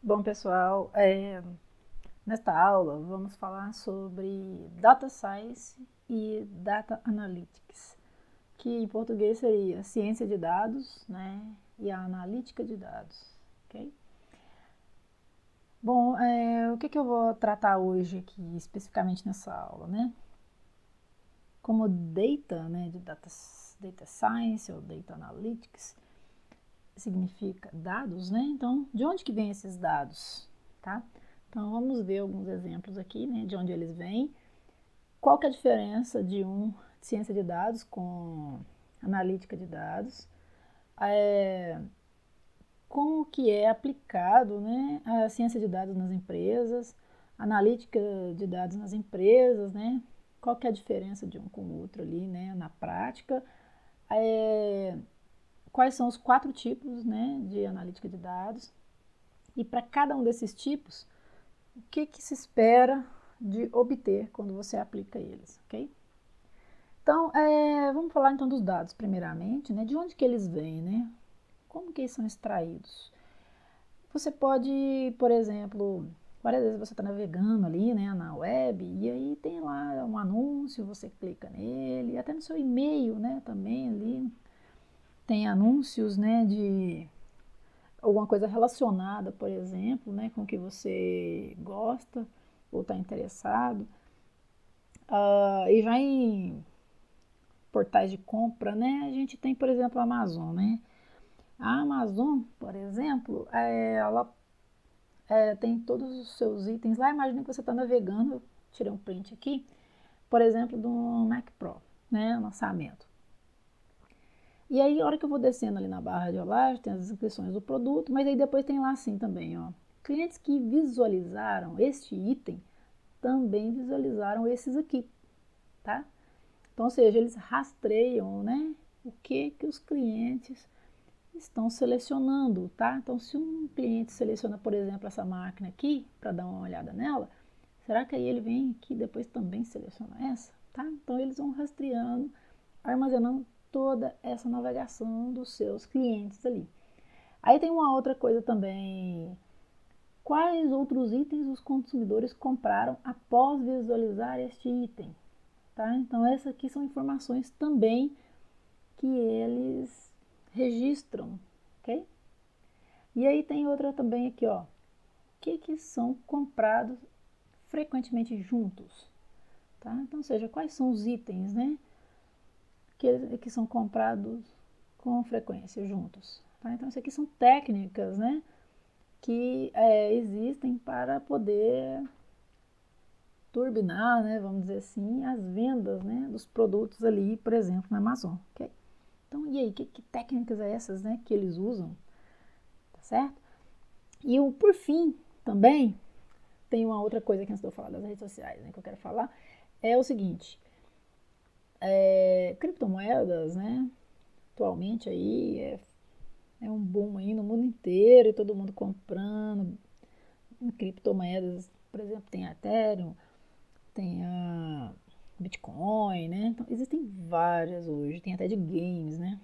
Bom, pessoal, nesta aula vamos falar sobre Data Science e Data Analytics, que em português seria ciência de dados, né, e a analítica de dados, ok? Bom, o que eu vou tratar hoje aqui, especificamente nessa aula, né? Como data, né, de data Science ou Data Analytics, significa dados, né? Então, de onde que vêm esses dados, tá? Então, vamos ver alguns exemplos aqui, né, de onde eles vêm. Qual que é a diferença de ciência de dados com analítica de dados? Como que é aplicado, né, a ciência de dados nas empresas, analítica de dados nas empresas, né? Qual que é a diferença de um com o outro ali, né, na prática? Quais são os 4 tipos, né, de analítica de dados? E para cada um desses tipos, o que se espera de obter quando você aplica eles, ok? Então, vamos falar então dos dados primeiramente, né? De onde que eles vêm, né? Como que eles são extraídos? Você pode, por exemplo, várias vezes você está navegando ali, né, na web, e aí tem lá um anúncio, você clica nele, até no seu e-mail, né, também ali tem anúncios, né, de alguma coisa relacionada, por exemplo, né, com o que você gosta ou está interessado. E já em portais de compra, né, a gente tem, por exemplo, a Amazon, né? A Amazon, por exemplo, ela tem todos os seus itens lá. Imagina que você está navegando, eu tirei um print aqui, por exemplo, do Mac Pro, né, lançamento. E aí, a hora que eu vou descendo ali na barra de rolagem, tem as descrições do produto, mas aí depois tem lá assim também, ó. Clientes que visualizaram este item também visualizaram esses aqui, tá? Então, ou seja, eles rastreiam, né, o que os clientes estão selecionando, tá? Então, se um cliente seleciona, por exemplo, essa máquina aqui, para dar uma olhada nela, será que aí ele vem aqui depois também seleciona essa, tá? Então, eles vão rastreando, armazenando toda essa navegação dos seus clientes ali. Aí tem uma outra coisa também. Quais outros itens os consumidores compraram após visualizar este item? Tá? Então, essas aqui são informações também que eles registram, ok? E aí tem outra também aqui, ó. O que são comprados frequentemente juntos? Tá? Então, ou seja, quais são os itens, né, que são comprados com frequência juntos? Tá? Então, isso aqui são técnicas, né, que existem para poder turbinar, né, vamos dizer assim, as vendas, né, dos produtos ali, por exemplo, na Amazon, ok? Então, e aí, que técnicas é essas, né, que eles usam, tá certo? E por fim, também, tem uma outra coisa que antes de eu falar das redes sociais, né, que eu quero falar, é o seguinte, criptomoedas, né, atualmente aí é um boom aí no mundo inteiro, todo mundo comprando criptomoedas, por exemplo, tem a Ethereum, tem a Bitcoin, né? Então, existem várias hoje, tem até de games, né?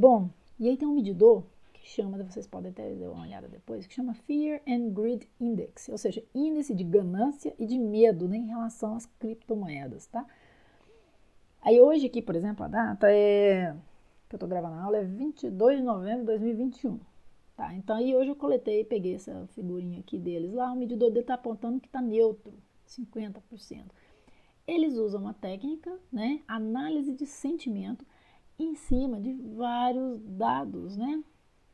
Bom, e aí tem um medidor que chama, vocês podem até dar uma olhada depois, que chama Fear and Greed Index, ou seja, índice de ganância e de medo, né, em relação às criptomoedas, tá? Aí hoje aqui, por exemplo, a data que eu tô gravando a aula é 22 de novembro de 2021. Tá, então aí hoje eu coletei, peguei essa figurinha aqui deles lá, o medidor dele está apontando que está neutro, 50%. Eles usam uma técnica, né, análise de sentimento, em cima de vários dados, né,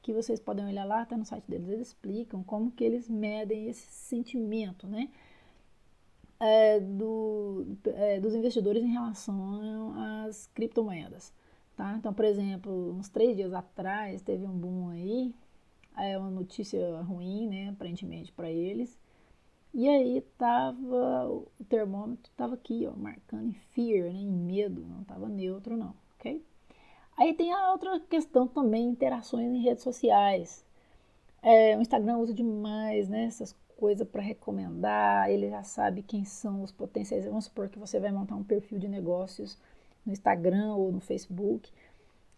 que vocês podem olhar lá, até no site deles, eles explicam como que eles medem esse sentimento, né, dos investidores em relação às criptomoedas. Tá? Então, por exemplo, uns 3 dias atrás teve um boom aí, uma notícia ruim, né, aparentemente para eles. E aí o termômetro estava aqui, ó, marcando em fear, né, em medo, não estava neutro não, ok? Aí tem a outra questão também, interações em redes sociais. O Instagram usa demais, né, essas coisas para recomendar, ele já sabe quem são os potenciais. Vamos supor que você vai montar um perfil de negócios no Instagram ou no Facebook.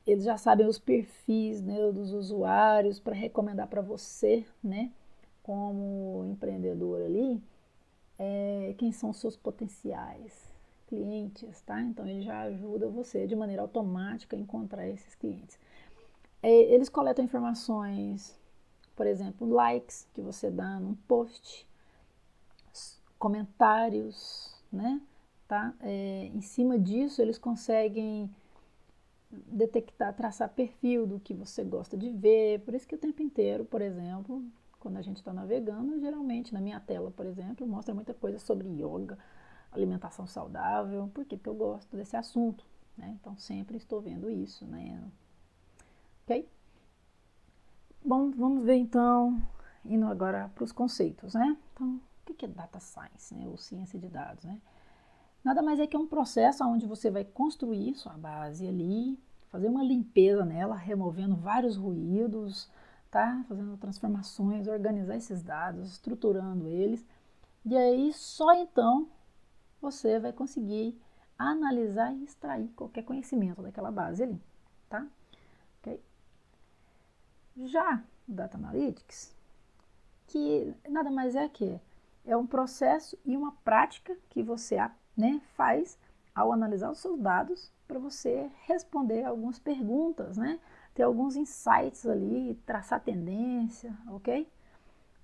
eles já sabem os perfis, né, dos usuários para recomendar para você, né, como empreendedor ali, quem são os seus potenciais clientes, tá? Então ele já ajuda você de maneira automática a encontrar esses clientes. Eles coletam informações, por exemplo, likes que você dá num post, comentários, né? Tá? Em cima disso, eles conseguem detectar, traçar perfil do que você gosta de ver. Por isso que o tempo inteiro, por exemplo, quando a gente está navegando, geralmente na minha tela, por exemplo, mostra muita coisa sobre yoga, alimentação saudável, porque eu gosto desse assunto, né? Então sempre estou vendo isso, né? Ok? Bom, vamos ver então, indo agora para os conceitos, né? Então, o que é data science, né? Ou ciência de dados, né? Nada mais é que um processo onde você vai construir sua base ali, fazer uma limpeza nela, removendo vários ruídos, tá? Fazendo transformações, organizar esses dados, estruturando eles. E aí só então você vai conseguir analisar e extrair qualquer conhecimento daquela base ali, tá? Okay? Já o Data Analytics, que nada mais é que é um processo e uma prática que você, né, faz ao analisar os seus dados para você responder algumas perguntas, né? Ter alguns insights ali, traçar tendência, ok?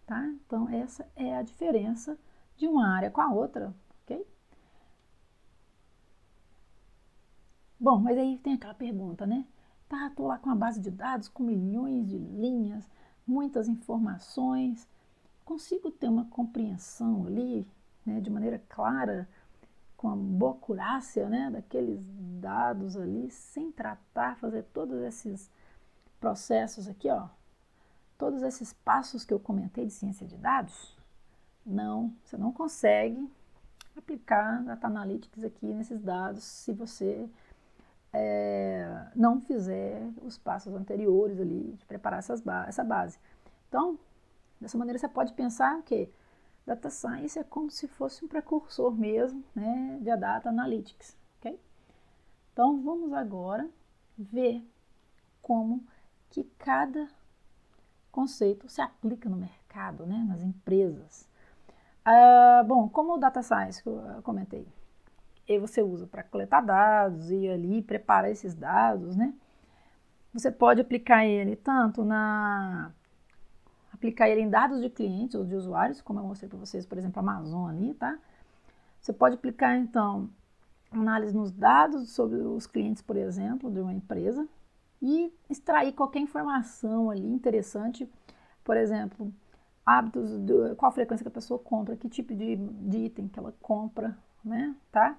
Tá? Então essa é a diferença de uma área com a outra, ok? Bom, mas aí tem aquela pergunta, né? Tá, tô lá com uma base de dados com milhões de linhas, muitas informações, consigo ter uma compreensão ali, né, de maneira clara, com uma boa acurácia, né, daqueles dados ali, sem tratar, fazer todos esses processos aqui, ó, todos esses passos que eu comentei de ciência de dados? Não, você não consegue aplicar Data Analytics aqui nesses dados se você não fizer os passos anteriores ali de preparar essa base. Então, dessa maneira você pode pensar que Data Science é como se fosse um precursor mesmo, né, de Data Analytics, ok? Então, vamos agora ver como que cada conceito se aplica no mercado, né, nas empresas. Bom, como o Data Science que eu comentei, e você usa para coletar dados e ali preparar esses dados, né? Você pode aplicar ele tanto aplicar ele em dados de clientes ou de usuários, como eu mostrei para vocês, por exemplo, a Amazon ali, tá? Você pode aplicar, então, análise nos dados sobre os clientes, por exemplo, de uma empresa e extrair qualquer informação ali interessante, por exemplo, hábitos, qual a frequência que a pessoa compra, que tipo de item que ela compra, né, tá?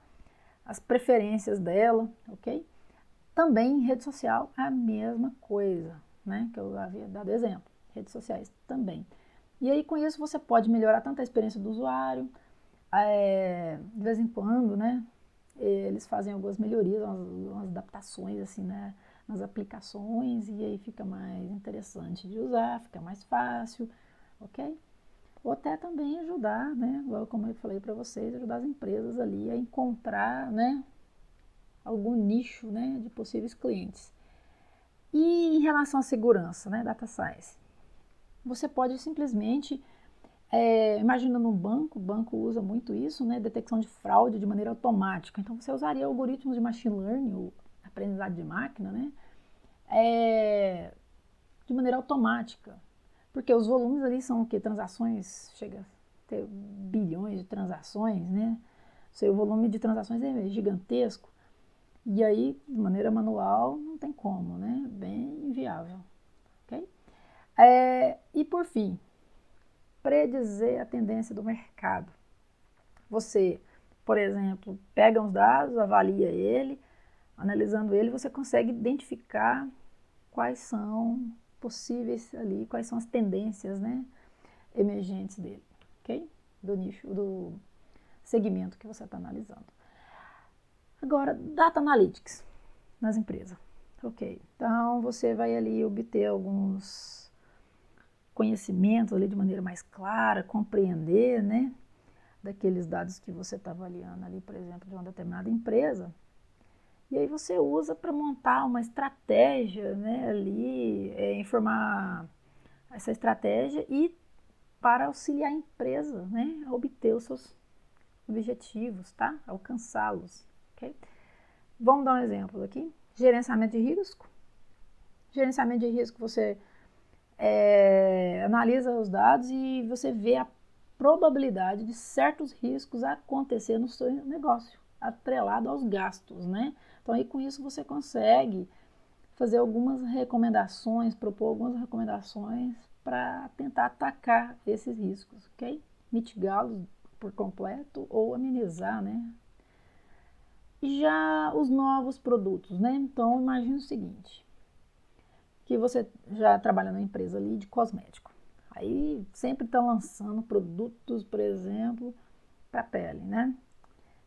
As preferências dela, ok? Também em rede social a mesma coisa, né, que eu havia dado exemplo, redes sociais também. E aí com isso você pode melhorar tanto a experiência do usuário, de vez em quando, né, eles fazem algumas melhorias, umas adaptações assim, né, nas aplicações e aí fica mais interessante de usar, fica mais fácil, ok? Ou até também ajudar, né, como eu falei para vocês, ajudar as empresas ali a encontrar, né, algum nicho, né, de possíveis clientes. E em relação à segurança, né, Data Science, você pode simplesmente, imaginando um banco, o banco usa muito isso, né, detecção de fraude de maneira automática. Então você usaria algoritmos de machine learning, ou aprendizado de máquina, né, de maneira automática. Porque os volumes ali são o quê? Transações, chega a ter bilhões de transações, né? O volume de transações é gigantesco. E aí, de maneira manual, não tem como, né? Bem inviável. Okay? E por fim, predizer a tendência do mercado. Você, por exemplo, pega uns dados, avalia ele, analisando ele, você consegue identificar quais são possíveis ali, quais são as tendências, né, emergentes dele, ok? Do nicho, do segmento que você está analisando. Agora, Data Analytics nas empresas. Ok, então você vai ali obter alguns conhecimentos ali de maneira mais clara, compreender, né, daqueles dados que você está avaliando ali, por exemplo, de uma determinada empresa. E aí você usa para montar uma estratégia, né, ali, informar essa estratégia e para auxiliar a empresa, né, a obter os seus objetivos, tá? Alcançá-los, ok? Vamos dar um exemplo aqui. Gerenciamento de risco. Gerenciamento de risco, você analisa os dados e você vê a probabilidade de certos riscos acontecer no seu negócio, atrelado aos gastos, né? Então, aí com isso você consegue fazer algumas recomendações, propor algumas recomendações para tentar atacar esses riscos, ok? Mitigá-los por completo ou amenizar, né? Já os novos produtos, né? Então, imagine o seguinte, que você já trabalha numa empresa ali de cosmético. Aí sempre estão lançando produtos, por exemplo, para pele, né?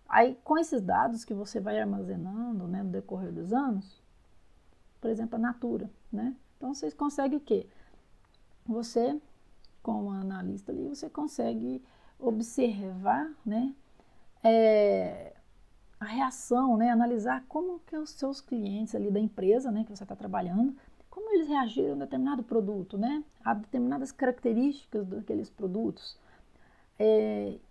Aí com esses dados que você vai armazenando, né, no decorrer dos anos, por exemplo, a Natura, né? Então vocês conseguem o quê? Você, como analista ali, você consegue observar, né, a reação, né, analisar como que os seus clientes ali da empresa, né, que você está trabalhando, como eles reagiram a determinado produto, né, a determinadas características daqueles produtos.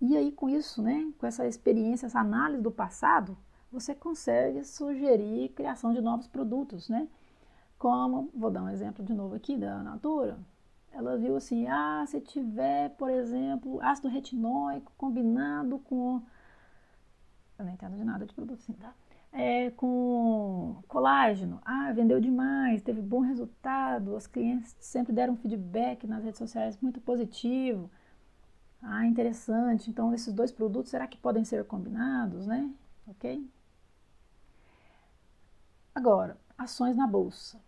E aí com isso, né, com essa experiência, essa análise do passado, você consegue sugerir criação de novos produtos, né? Como, vou dar um exemplo de novo aqui da Natura, ela viu assim, se tiver, por exemplo, ácido retinóico combinado com, eu não entendo de nada de produto assim, tá? Com colágeno, vendeu demais, teve bom resultado, os clientes sempre deram feedback nas redes sociais muito positivo. Interessante, então esses dois produtos, será que podem ser combinados, né? Ok? Agora, ações na bolsa.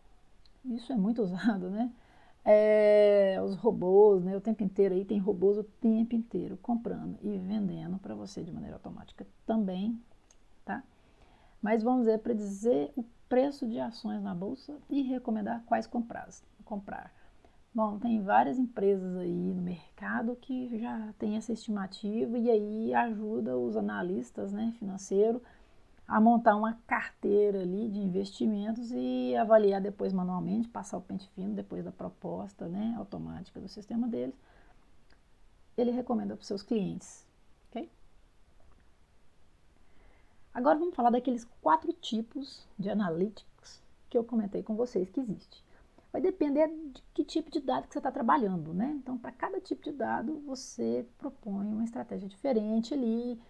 Isso é muito usado, né? Os robôs, né? O tempo inteiro aí tem robôs o tempo inteiro comprando e vendendo para você de maneira automática também, tá? Mas vamos dizer, para dizer o preço de ações na bolsa e recomendar quais comprar. Bom, tem várias empresas aí no mercado que já tem essa estimativa e aí ajuda os analistas, né, financeiros a montar uma carteira ali de investimentos e avaliar depois manualmente, passar o pente fino depois da proposta, né, automática do sistema deles. Ele recomenda para os seus clientes, ok? Agora vamos falar daqueles 4 tipos de analytics que eu comentei com vocês que existe. Vai depender de que tipo de dado que você está trabalhando, né? Então, para cada tipo de dado, você propõe uma estratégia diferente ali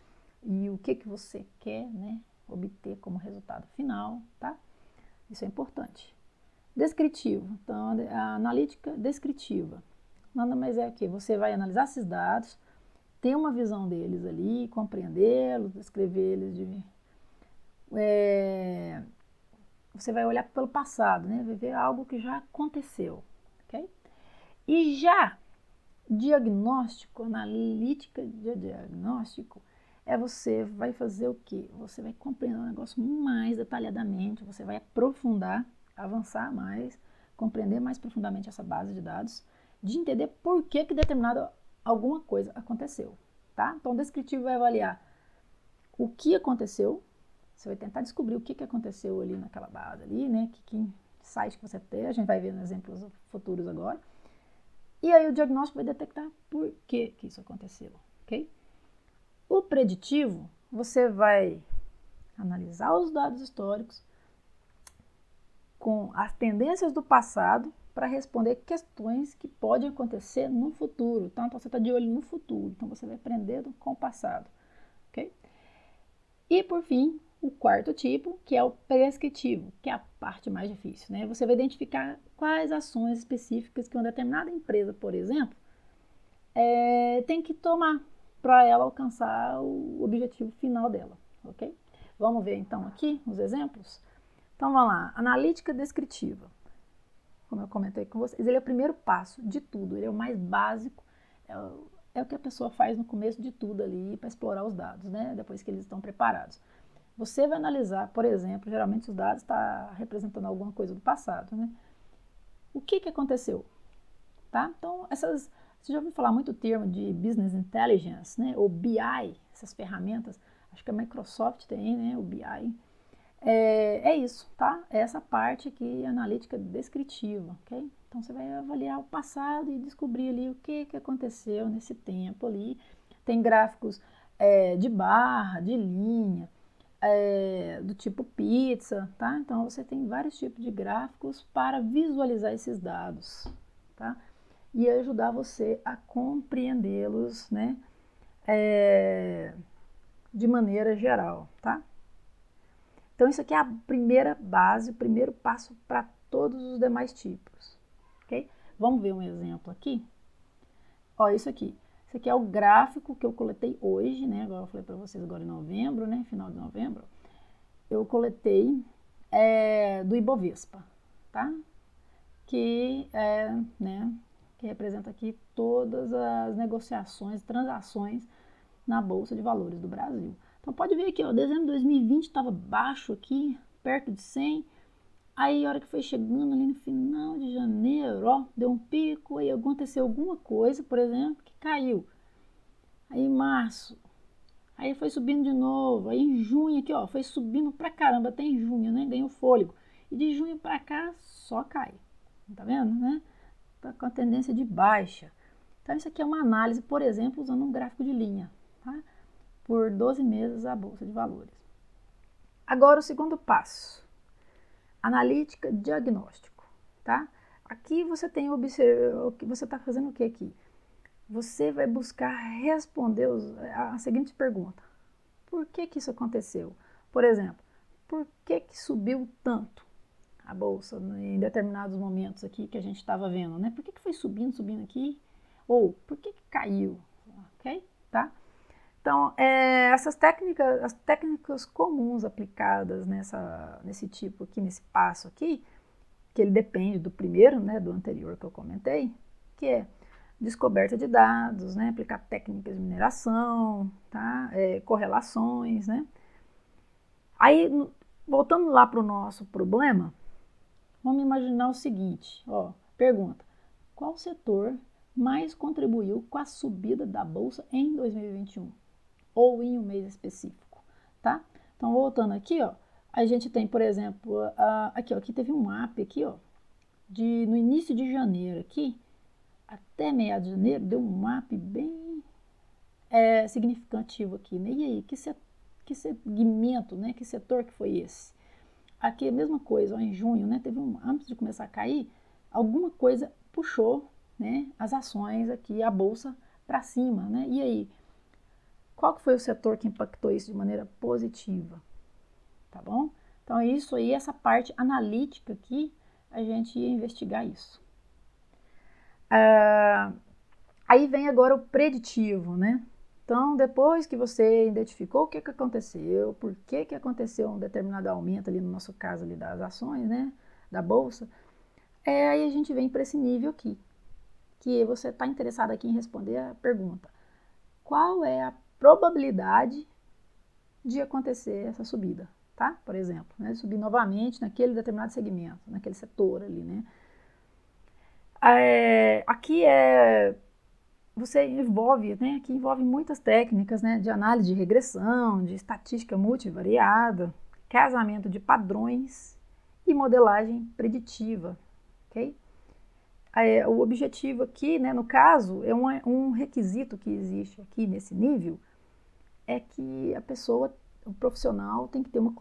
e o que você quer, né, obter como resultado final, tá? Isso é importante. Descritivo. Então, a analítica descritiva. Nada mais é que você vai analisar esses dados, ter uma visão deles ali, compreendê-los, descrever eles você vai olhar pelo passado, né? Vai ver algo que já aconteceu, ok? E já diagnóstico, analítica de diagnóstico, você vai fazer o quê? Você vai compreender o negócio mais detalhadamente, você vai aprofundar, avançar mais, compreender mais profundamente essa base de dados, de entender por que determinada alguma coisa aconteceu, tá? Então, o descritivo vai avaliar o que aconteceu, você vai tentar descobrir o que aconteceu ali naquela base ali, né? Que site que você tem, a gente vai ver nos exemplos futuros agora. E aí o diagnóstico vai detectar por que isso aconteceu, ok? O preditivo, você vai analisar os dados históricos com as tendências do passado para responder questões que podem acontecer no futuro. Então, você está de olho no futuro, então você vai aprender com o passado, ok? E, por fim, o quarto tipo, que é o prescritivo, que é a parte mais difícil, né? Você vai identificar quais ações específicas que uma determinada empresa, por exemplo, tem que tomar para ela alcançar o objetivo final dela, ok? Vamos ver então aqui os exemplos? Então vamos lá, analítica descritiva. Como eu comentei com vocês, ele é o primeiro passo de tudo, ele é o mais básico, é o que a pessoa faz no começo de tudo ali para explorar os dados, né? Depois que eles estão preparados. Você vai analisar, por exemplo, geralmente os dados estão representando alguma coisa do passado, né? O que aconteceu? Tá? Então, você já ouviu falar muito o termo de Business Intelligence, né? Ou BI, essas ferramentas. Acho que a Microsoft tem, né? O BI. É isso, tá? Essa parte aqui, analítica descritiva, ok? Então, você vai avaliar o passado e descobrir ali o que aconteceu nesse tempo ali. Tem gráficos de barra, de linha, do tipo pizza, tá? Então, você tem vários tipos de gráficos para visualizar esses dados, tá? E ajudar você a compreendê-los, né? De maneira geral, tá? Então, isso aqui é a primeira base, o primeiro passo para todos os demais tipos, ok? Vamos ver um exemplo aqui? Ó, isso aqui. Isso aqui é o gráfico que eu coletei hoje, né? Agora eu falei para vocês agora em novembro, né? Final de novembro. Eu coletei do Ibovespa, tá? Que né? Que representa aqui todas as negociações, transações na Bolsa de Valores do Brasil. Então pode ver aqui, ó, dezembro de 2020 estava baixo aqui, perto de 100. Aí a hora que foi chegando ali no final de janeiro, ó, deu um pico, aí aconteceu alguma coisa, por exemplo, que caiu. Aí em março, aí foi subindo de novo, aí em junho aqui, ó, foi subindo pra caramba, até em junho, né, ganhou fôlego. E de junho pra cá só cai, tá vendo, né? Tá com a tendência de baixa. Então isso aqui é uma análise, por exemplo, usando um gráfico de linha, tá? Por 12 meses a Bolsa de Valores. Agora o segundo passo, analítica diagnóstico, tá? Aqui você tem você está fazendo o que aqui? Você vai buscar responder a seguinte pergunta: por que isso aconteceu? Por exemplo, por que subiu tanto a bolsa em determinados momentos aqui que a gente estava vendo, né? Por que foi subindo aqui? Ou por que caiu? Ok? Tá? Então, essas técnicas, as técnicas comuns aplicadas nesse tipo aqui, nesse passo aqui, que ele depende do primeiro, né, do anterior que eu comentei, que é descoberta de dados, né, aplicar técnicas de mineração, tá, correlações, né. Aí, voltando lá para o nosso problema, vamos imaginar o seguinte, ó, pergunta: qual setor mais contribuiu com a subida da bolsa em 2021? Ou em um mês específico, tá? Então, voltando aqui, ó, a gente tem, por exemplo, aqui, ó, aqui teve um mapa aqui, ó, no início de janeiro aqui, até meados de janeiro, deu um mapa bem significativo aqui, né? E aí, que segmento, né? Que setor que foi esse? Aqui a mesma coisa, ó, em junho, né? Antes de começar a cair, alguma coisa puxou, né? As ações aqui, a bolsa para cima, né? E aí, qual que foi o setor que impactou isso de maneira positiva? Tá bom? Então, isso aí, essa parte analítica aqui, a gente ia investigar isso. Aí vem agora o preditivo, né? Então, depois que você identificou o que aconteceu, por que aconteceu um determinado aumento ali, no nosso caso ali das ações, né? Da bolsa, aí a gente vem para esse nível aqui, que você está interessado aqui em responder a pergunta: qual é a probabilidade de acontecer essa subida, tá? Por exemplo, né? Subir novamente naquele determinado segmento, naquele setor ali, né? Aqui você envolve, né? Aqui envolve muitas técnicas, né? De análise de regressão, de estatística multivariada, casamento de padrões e modelagem preditiva, ok? O objetivo aqui, né? No caso, é um requisito que existe aqui nesse nível, é que a pessoa, o profissional, tem que ter uma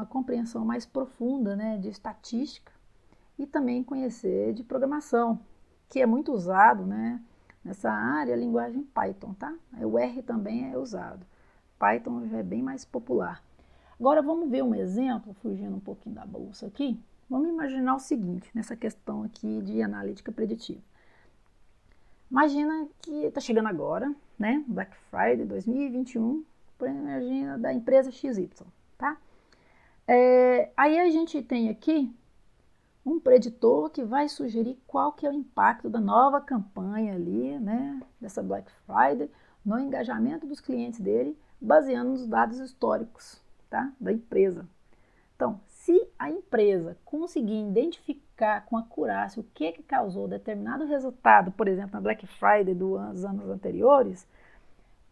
compreensão mais profunda, né, de estatística e também conhecer de programação, que é muito usado, né, nessa área, a linguagem Python, tá? O R também é usado. Python já é bem mais popular. Agora vamos ver um exemplo, fugindo um pouquinho da bolsa aqui. Vamos imaginar o seguinte, nessa questão aqui de analítica preditiva. Imagina que está chegando agora, né? Black Friday 2021, imagina da empresa XY, tá? Aí a gente tem aqui um preditor que vai sugerir qual que é o impacto da nova campanha ali, né? Dessa Black Friday no engajamento dos clientes dele, baseando nos dados históricos, tá? Da empresa. Então, se a empresa conseguir identificar com acurácia o que causou determinado resultado, por exemplo, na Black Friday dos anos anteriores,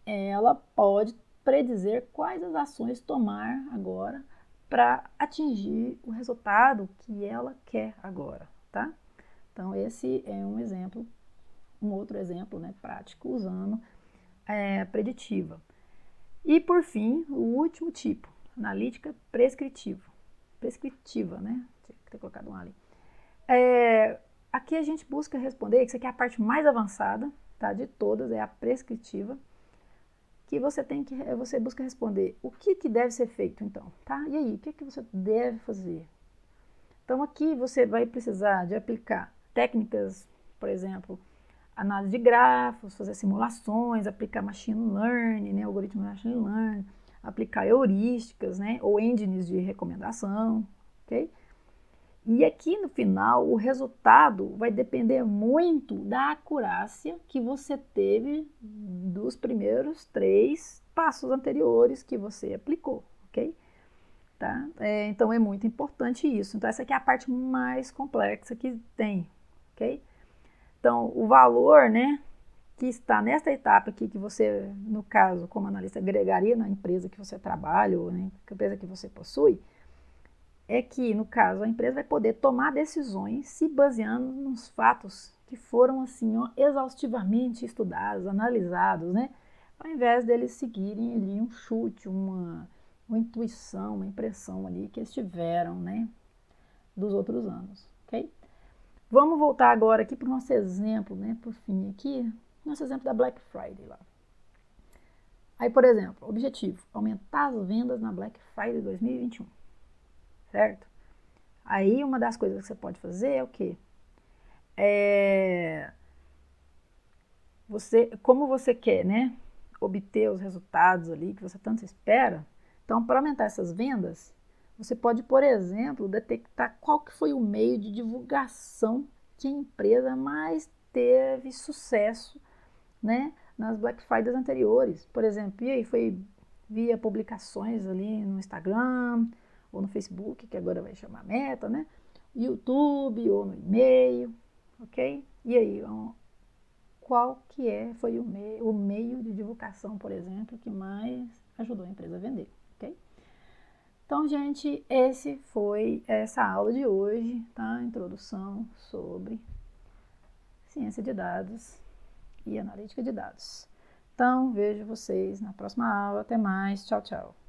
ela pode predizer quais as ações tomar agora para atingir o resultado que ela quer agora, tá? Então, esse é um exemplo, um outro exemplo, né, prático, usando a preditiva. E, por fim, o último tipo, analítica prescritiva, né? Tinha que ter colocado um ali. Aqui a gente busca responder, que isso aqui é a parte mais avançada, tá, de todas, é a prescritiva, que você busca responder o que deve ser feito, então, tá? E aí, o que você deve fazer? Então, aqui você vai precisar de aplicar técnicas, por exemplo, análise de grafos, fazer simulações, aplicar machine learning, né, algoritmo de machine learning, aplicar heurísticas, né, ou engines de recomendação, ok? E aqui no final, o resultado vai depender muito da acurácia que você teve dos primeiros 3 passos anteriores que você aplicou, ok? Tá? Então é muito importante isso. Então essa aqui é a parte mais complexa que tem, ok? Então o valor, né, que está nesta etapa aqui que você, no caso, como analista, agregaria na empresa que você trabalha ou na empresa que você possui, é que, no caso, a empresa vai poder tomar decisões se baseando nos fatos que foram, assim, ó, exaustivamente estudados, analisados, né? Ao invés deles seguirem ali um chute, uma intuição, uma impressão ali que eles tiveram, né, dos outros anos, ok? Vamos voltar agora aqui para o nosso exemplo, né, por fim aqui, nosso exemplo da Black Friday lá. Aí, por exemplo, objetivo, aumentar as vendas na Black Friday 2021, certo? Aí uma das coisas que você pode fazer é o quê? Como você quer, né, obter os resultados ali que você tanto espera, então para aumentar essas vendas, você pode, por exemplo, detectar qual que foi o meio de divulgação que a empresa mais teve sucesso, né, nas Black Fridays anteriores. Por exemplo, e aí foi via publicações ali no Instagram ou no Facebook, que agora vai chamar Meta, né? YouTube ou no e-mail, ok? E aí, qual que foi o meio de divulgação, por exemplo, que mais ajudou a empresa a vender, ok? Então, gente, esse foi essa aula de hoje, tá? Introdução sobre ciência de dados e analítica de dados. Então, vejo vocês na próxima aula. Até mais. Tchau, tchau.